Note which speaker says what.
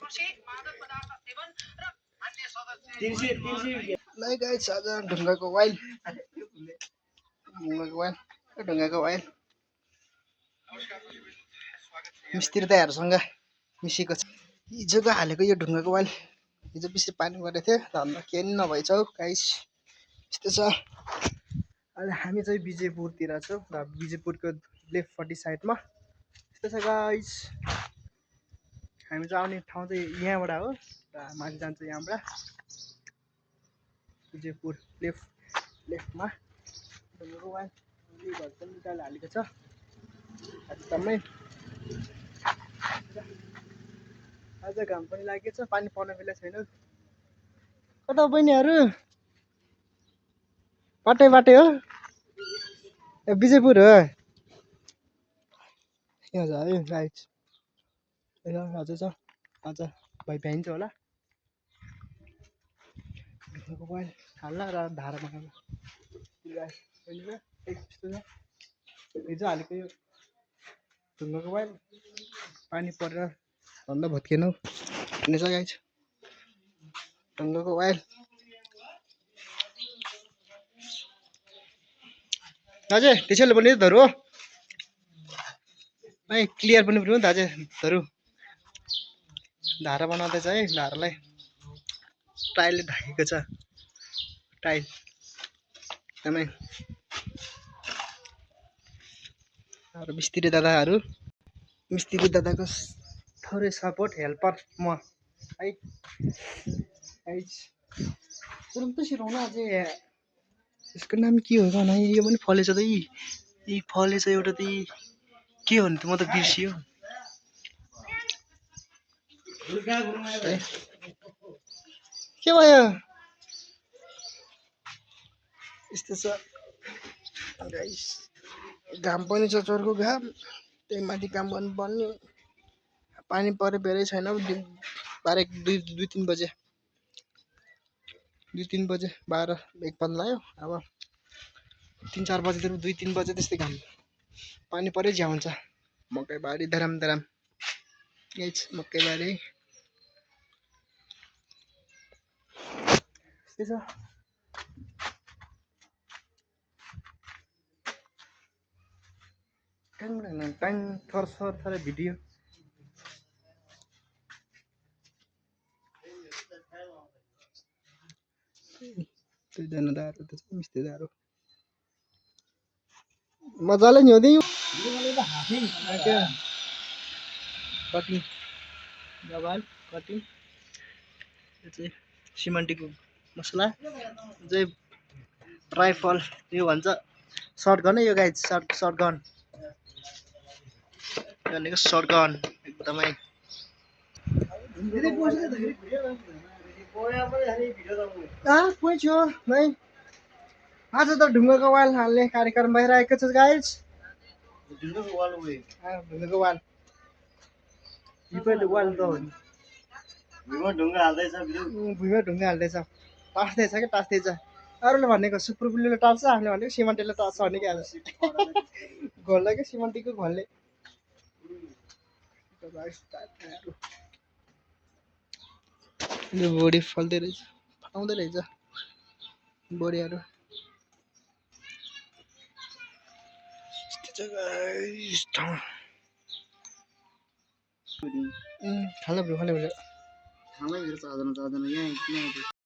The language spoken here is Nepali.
Speaker 1: ल गाइस आज ढुङ्गाको वाइल मिस्त्री दाइहरूसँग मिसिएको छ। हिजोको हालेको यो ढुङ्गाको वाइल हिजो बेसी पानी परेको थियो धन्दा केही पनि नभएछ हौ गाइस। यस्तो छ। अहिले हामी चाहिँ विजयपुरतिर छौँ र विजयपुरको लेफ्टपट्टि साइडमा यस्तो छ गाइस। हामी चाहिँ आउने ठाउँ चाहिँ यहाँबाट हो र माथि जान्छ यहाँबाट विजयपुर लेफ्टमा ढुङ्गाको वाइल घर पनि निकालेर हालेको छ एकदमै। आज घाम पनि लागेको छ पानी पर्ने बेला छैन। कता बहिनीहरू बाटै हो विजयपुर हो यहाँ है राइट हजुर छ आज भाइ भ्याइन्छ होला ढुङ्गाको वाइल हाल्ला र धारा बनाउला यस्तो छ। हिजो हालेको यो ढुङ्गाको वाइल पानी परेर धन्दा भत्किएन हौ भन्ने छ गाइस। ढुङ्गाको वाइल दाजु त्यसैले पनि धरु हो है क्लियर पनि पर्यो दाजु धरु धारा बनाउँदैछ है। धारालाई टाइलले ढाकेको छ टाइल एकदमै। मिस्त्री दादाको थोरै सपोर्ट हेल्पर म है सुरु त सिराउनु अझै यसको नाम के हो भन यो पनि फलेछ त यी फलेछ एउटा त के हो नि त म त बिर्सियो के भयो यस्तो छ गाइस। घाम पनि छ चर्को घाम त्यही माथि काम गर्नुपर्ने पानी परे बेरै छैन 2-3 बजे 12-1 लाग्यो अब 3-4 बजेतिर 2-3 बजे त्यस्तै घाम पानी परे झ्या हुन्छ। मकै बारी धराम गाइस मकै बारी त्यस्तै छ। टाइम थोरै भिडियो दुईजना दाहरू त छ मिस्त्री दाहरू मजाले नि हुँदै कटिङ कटिङ यो चाहिँ सिमन्टीको मसला चाहिँ राइफल यो भन्छ सर्टगन यो गाइस सर्टगन भनेको सर्टगन एकदमै। आज त ढुङ्गाको वाल हाल्ने कार्यक्रम भइरहेको छ गाइस। ढुङ्गाको वाल वाल त हो नि भुइँमा ढुङ्गा हाल्दैछ टाँस्दैछ अरूले भनेको सुपुरपुलीले टाल्छ हामीले भनेको सिमन्टीले टाल्छ भने क्या घोल्दै क्या सिमन्टीको घोल्ने बोडी फल्दै रहेछ फटाउँदै रहेछ बोडीहरू खाना